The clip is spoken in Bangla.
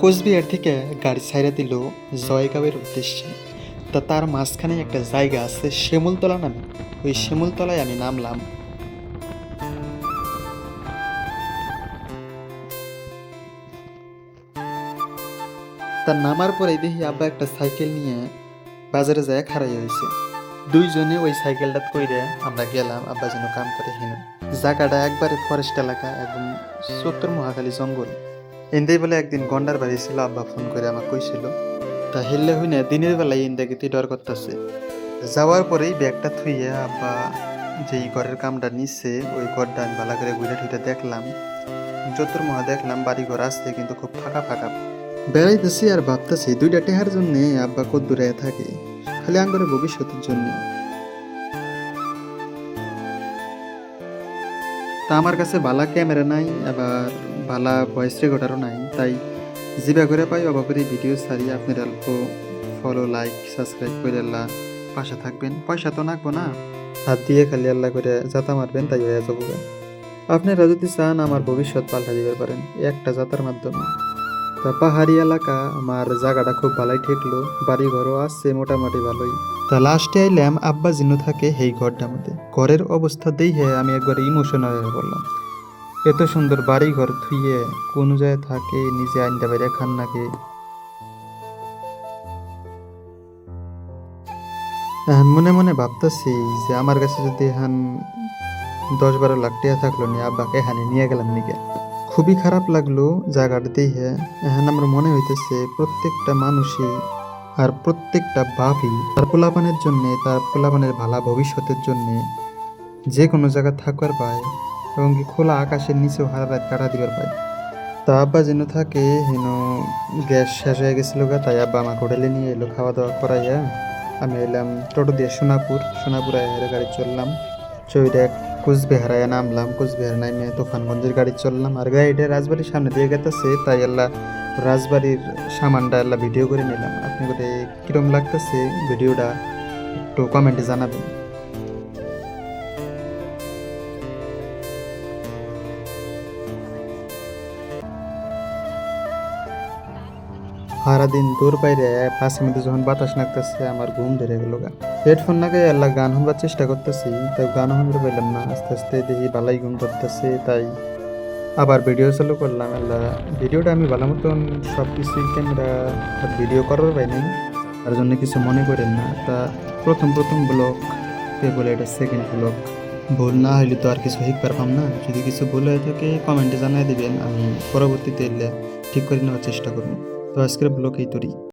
কোচবিহার থেকে গাড়ি ছাইড়া দিল জয়গাঁওয়ের উদ্দেশ্যে। তা তার মাঝখানে একটা জায়গা আছে শিমুলতলা নামে। ওই শিমুলতলায় আমি নামলাম। তার নামার পরে দেখি আব্বা একটা সাইকেল নিয়ে বাজারে যায় খাড়াই হয়েছে। দুইজনে ওই সাইকেলটা কইরে আমরা গেলাম আব্বা যেন কাম করে হেনে। জায়গাটা একবারে ফরেস্ট এলাকা, একদম সত্তর মহাখালী জঙ্গল। এন্দেই বলে একদিন গন্ডার বাড়ি ছিল, আব্বা ফোন করে আমাকে কইছিল। তা হেললে হই না দিনের বেলায় ইন্দাকে ডর করতেছে। যাওয়ার পরেই ব্যাগটা থুইয়ে আব্বা যেই ঘরের কামটা নিচ্ছে ওই ঘরটা আমি ভালো করে ঘুরে ঠুইটা দেখলাম। চতুর মহা দেখলাম বাড়ি ঘর আসছে কিন্তু খুব ফাঁকা ফাঁকা। বেড়াইতেছি আর ভাবতেছি দুইটা টেহার জন্য আব্বা কত দূরে থাকে, খালি আঙ্গরে ভবিষ্যতের জন্য। তা আমার কাছে ভালা ক্যামেরা নাই, আবার ভালা ভয়েস রেকর্ডারও নাই, তাই জিবা করে পাই অবা করে ভিডিও ছাড়ি। আপনার অল্প ফলো, লাইক, সাবস্ক্রাইব করে আল্লাহ পাশে থাকবেন। পয়সা তো নাকবো না, হাত দিয়ে খালি আল্লাহ করে যাতা মারবেন, তাই হয়ে যাবো। আপনারা যদি চান আমার ভবিষ্যৎ পাল্টা দিতে পারেন একটা যাতার মাধ্যমে। তা পাহাড়ি এলাকা, আমার জায়গাটা খুব ভালোই ঠেকলো, বাড়ি ঘরও আসছে মোটামুটি ভালোই। তা লাস্টে আইলাম আব্বা জিনু থাকে এই ঘরটার মধ্যে। ঘরের অবস্থা দেখে আমি একবার ইমোশনাল হয়ে পড়লাম। এত সুন্দর বাড়ি ঘর থুইয়ে কোন জায়গায় থাকে, নিজে আইনটা বাইরে খান নাকি। মনে মনে ভাবতেছি যে আমার কাছে যদি এখন 10-12 লাখ টাকা থাকলো নি, আব্বাকে এখানে নিয়ে গেলাম নিকে। খুবই খারাপ লাগলো জায়গাটা দেখে। এখন আমার মনে হইতেছে প্রত্যেকটা মানুষই আর প্রত্যেকটা বাপই তার পোলাপানের জন্যে, তার পোলাপানের ভালো ভবিষ্যতের জন্যে যে কোনো জায়গায় থাকবার পায়, এবং কি খোলা আকাশের নিচেও হারা রাত কাটা দিবার পায়। তা আব্বা যেন থাকে হেন গ্যাস শেষ হয়ে গেছিল গা, তাই আব্বা আমাকে হোটেলে নিয়ে এলো খাওয়া দাওয়া করাইয়া। আমি এলাম টোটো দিয়ে সোনাপুর আয়া গাড়ি চললাম। চইটা কুচবিহারায় নামলাম, কুচবিহার নামে তুফানগঞ্জের গাড়ি চললাম। আর গাড়িটা রাজবাড়ির সামনে দিয়ে গেতেছে, তাই আল্লাহ রাজবাড়ির সামানটা আল্লাহ ভিডিও করে নিলাম। আপনি কোথায় কিরম লাগতেছে ভিডিওটা একটু কমেন্টে জানাবেন। সারাদিন দূর বাইরে 5 মিনিট যখন বাতাস নাকতেছে আমার ঘুম ধরে গেল গা। হেডফোন নাকি আল্লাহ গান শুনবার চেষ্টা করতেছি, তাই গান শুনতে পাইলাম না। আস্তে আস্তে দেখি বালাই ঘুম ধরতেছে, তাই আবার ভিডিও চালু করলাম। আল্লাহ ভিডিওটা আমি ভালো মতন সব কিছু ক্যামেরা ভিডিও করার পাইনি, তার জন্য কিছু মনে করেন না। তা প্রথম ব্লগ বলে এটা সেকেন্ড ব্লগ। ভুল না হইলে তো আর কিছু শিখতে পারলাম না। যদি কিছু ভুল হয়ে থাকে কমেন্টে জানাই দিবেন, আমি পরবর্তীতে এলে ঠিক করে নেওয়ার চেষ্টা করবো। তো আজকের ব্লগ এই তোরই।